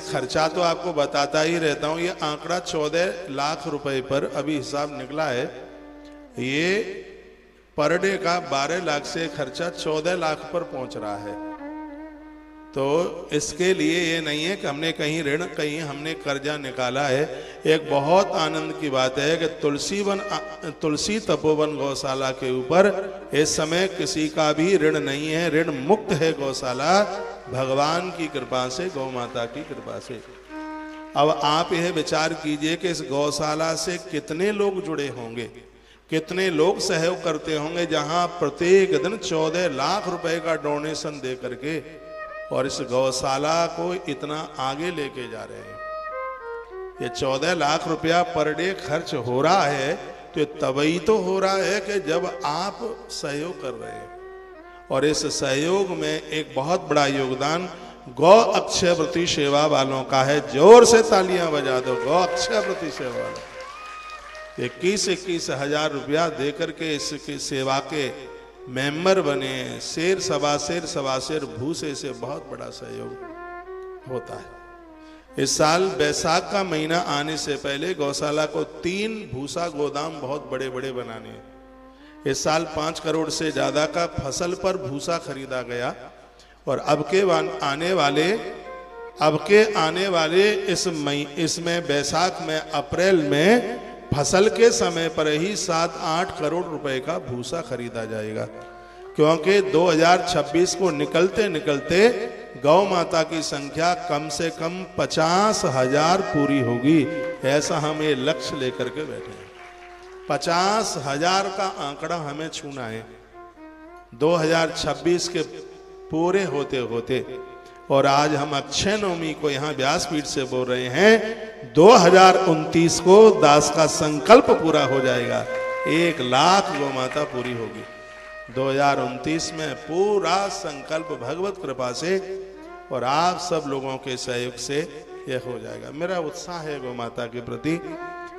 खर्चा तो आपको बताता ही रहता हूं। ये आंकड़ा 14 लाख रुपए पर अभी हिसाब निकला है। ये पर डे का 12 लाख से खर्चा 14 लाख पर पहुंच रहा है। तो इसके लिए ये नहीं है कि हमने कहीं ऋण, कहीं हमने कर्जा निकाला है। एक बहुत आनंद की बात है कि तुलसी तपोवन गौशाला के ऊपर इस समय किसी का भी ऋण नहीं है। ऋण मुक्त है गौशाला, भगवान की कृपा से, गौ माता की कृपा से। अब आप यह विचार कीजिए कि इस गौशाला से कितने लोग जुड़े होंगे, कितने लोग सहयोग करते होंगे, जहां प्रत्येक दिन 14 लाख रुपए का डोनेशन दे करके और इस गौशाला को इतना आगे लेके जा रहे हैं। ये 14 लाख रुपया पर डे खर्च हो रहा है तो तभी तो हो रहा है कि जब आप सहयोग कर रहे हैं। और इस सहयोग में एक बहुत बड़ा योगदान गौ अक्षय वृत्ति सेवा वालों का है। जोर से तालियां बजा दो गौ अक्षय वृत्ति सेवा वालों। 21 हजार रुपया देकर के इसकी सेवा के मेंबर बने। शेर सवा शेर भूसे से बहुत बड़ा सहयोग होता है। इस साल बैसाख का महीना आने से पहले गौशाला को 3 भूसा गोदाम बहुत बड़े बड़े बनाने हैं। इस साल 5 करोड़ से ज्यादा का फसल पर भूसा खरीदा गया। और अब के आने वाले इसमें बैसाख में, अप्रैल में फसल के समय पर ही 7-8 करोड़ रुपए का भूसा खरीदा जाएगा। क्योंकि 2026 को निकलते निकलते गौ माता की संख्या कम से कम 50,000 पूरी होगी। ऐसा हम ये लक्ष्य लेकर के बैठे हैं। 50,000 का आंकड़ा हमें छूना है 2026 के पूरे होते होते। और आज हम अक्षय नवमी को यहाँ व्यासपीठ से बोल रहे हैं, 2029 को दास का संकल्प पूरा हो जाएगा। 1 लाख गौ माता पूरी होगी 2029 में। पूरा संकल्प भगवत कृपा से और आप सब लोगों के सहयोग से यह हो जाएगा। मेरा उत्साह है गौ माता के प्रति,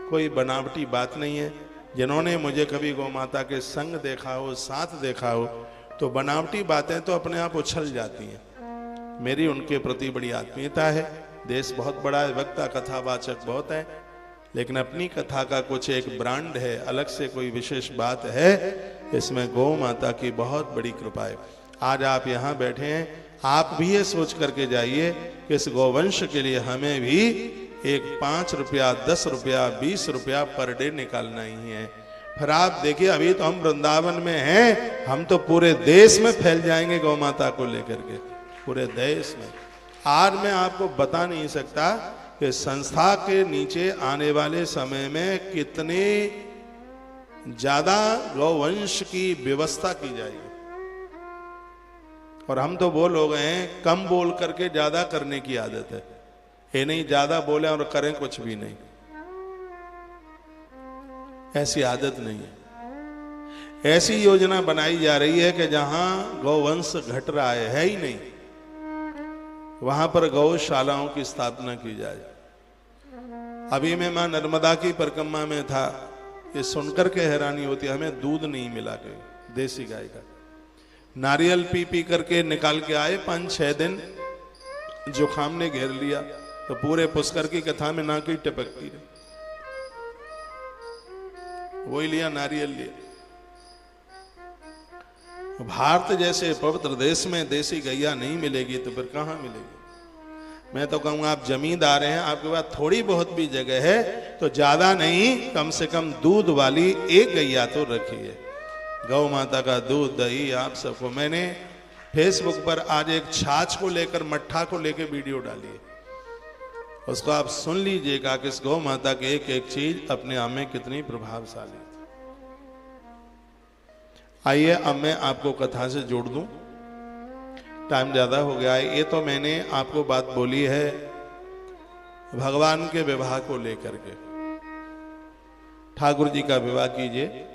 कोई बनावटी बात नहीं है। जिन्होंने मुझे कभी गौ माता के संग देखा हो, साथ देखा हो, तो बनावटी बातें तो अपने आप उछल जाती हैं। मेरी उनके प्रति बड़ी आत्मीयता है। देश बहुत बड़ा है, वक्ता कथावाचक बहुत है, लेकिन अपनी कथा का कुछ एक ब्रांड है, अलग से कोई विशेष बात है। इसमें गौ माता की बहुत बड़ी कृपा है। आज आप यहाँ बैठे हैं, आप भी ये सोच करके जाइए कि इस गौवंश के लिए हमें भी एक 5 रुपया, 10 रुपया, 20 रुपया पर डे निकालना ही है। फिर आप देखिए, अभी तो हम वृंदावन में हैं, हम तो पूरे देश में फैल जाएंगे गौ माता को लेकर के, पूरे देश में। आज मैं आपको बता नहीं सकता कि संस्था के नीचे आने वाले समय में कितने ज्यादा गौवंश की व्यवस्था की जाएगी। और हम तो वो लोग हैं, कम बोल करके ज्यादा करने की आदत है। ये नहीं ज्यादा बोले और करें कुछ भी नहीं, ऐसी आदत नहीं है। ऐसी योजना बनाई जा रही है कि जहां गौवंश घट रहा है ही नहीं, वहां पर गौशालाओं की स्थापना की जाए। अभी मैं मां नर्मदा की परिक्रमा में था, ये सुनकर के हैरानी होती है, हमें दूध नहीं मिला के देसी गाय का। नारियल पी पी करके निकाल के आए, 5-6 दिन जुखाम ने घेर लिया, तो पूरे पुष्कर की कथा में ना की टपकती रही, वही लिया, नारियल लिया। भारत जैसे पवित्र देश में देसी गैया नहीं मिलेगी तो फिर कहां मिलेगी। मैं तो कहूंगा, आप जमींदार हैं, आपके पास थोड़ी बहुत भी जगह है तो ज्यादा नहीं, कम से कम दूध वाली एक गैया तो रखिए। गौ माता का दूध, दही आप सबको। मैंने फेसबुक पर आज एक छाछ को लेकर, मट्ठा को लेकर वीडियो डाली है, उसको आप सुन लीजिएगा कि इस गौ माता की एक एक चीज अपने आप में कितनी प्रभावशाली। आइए अब मैं आपको कथा से जोड़ दूं, टाइम ज्यादा हो गया है। ये तो मैंने आपको बात बोली है भगवान के विवाह को लेकर के। ठाकुर जी का विवाह कीजिए।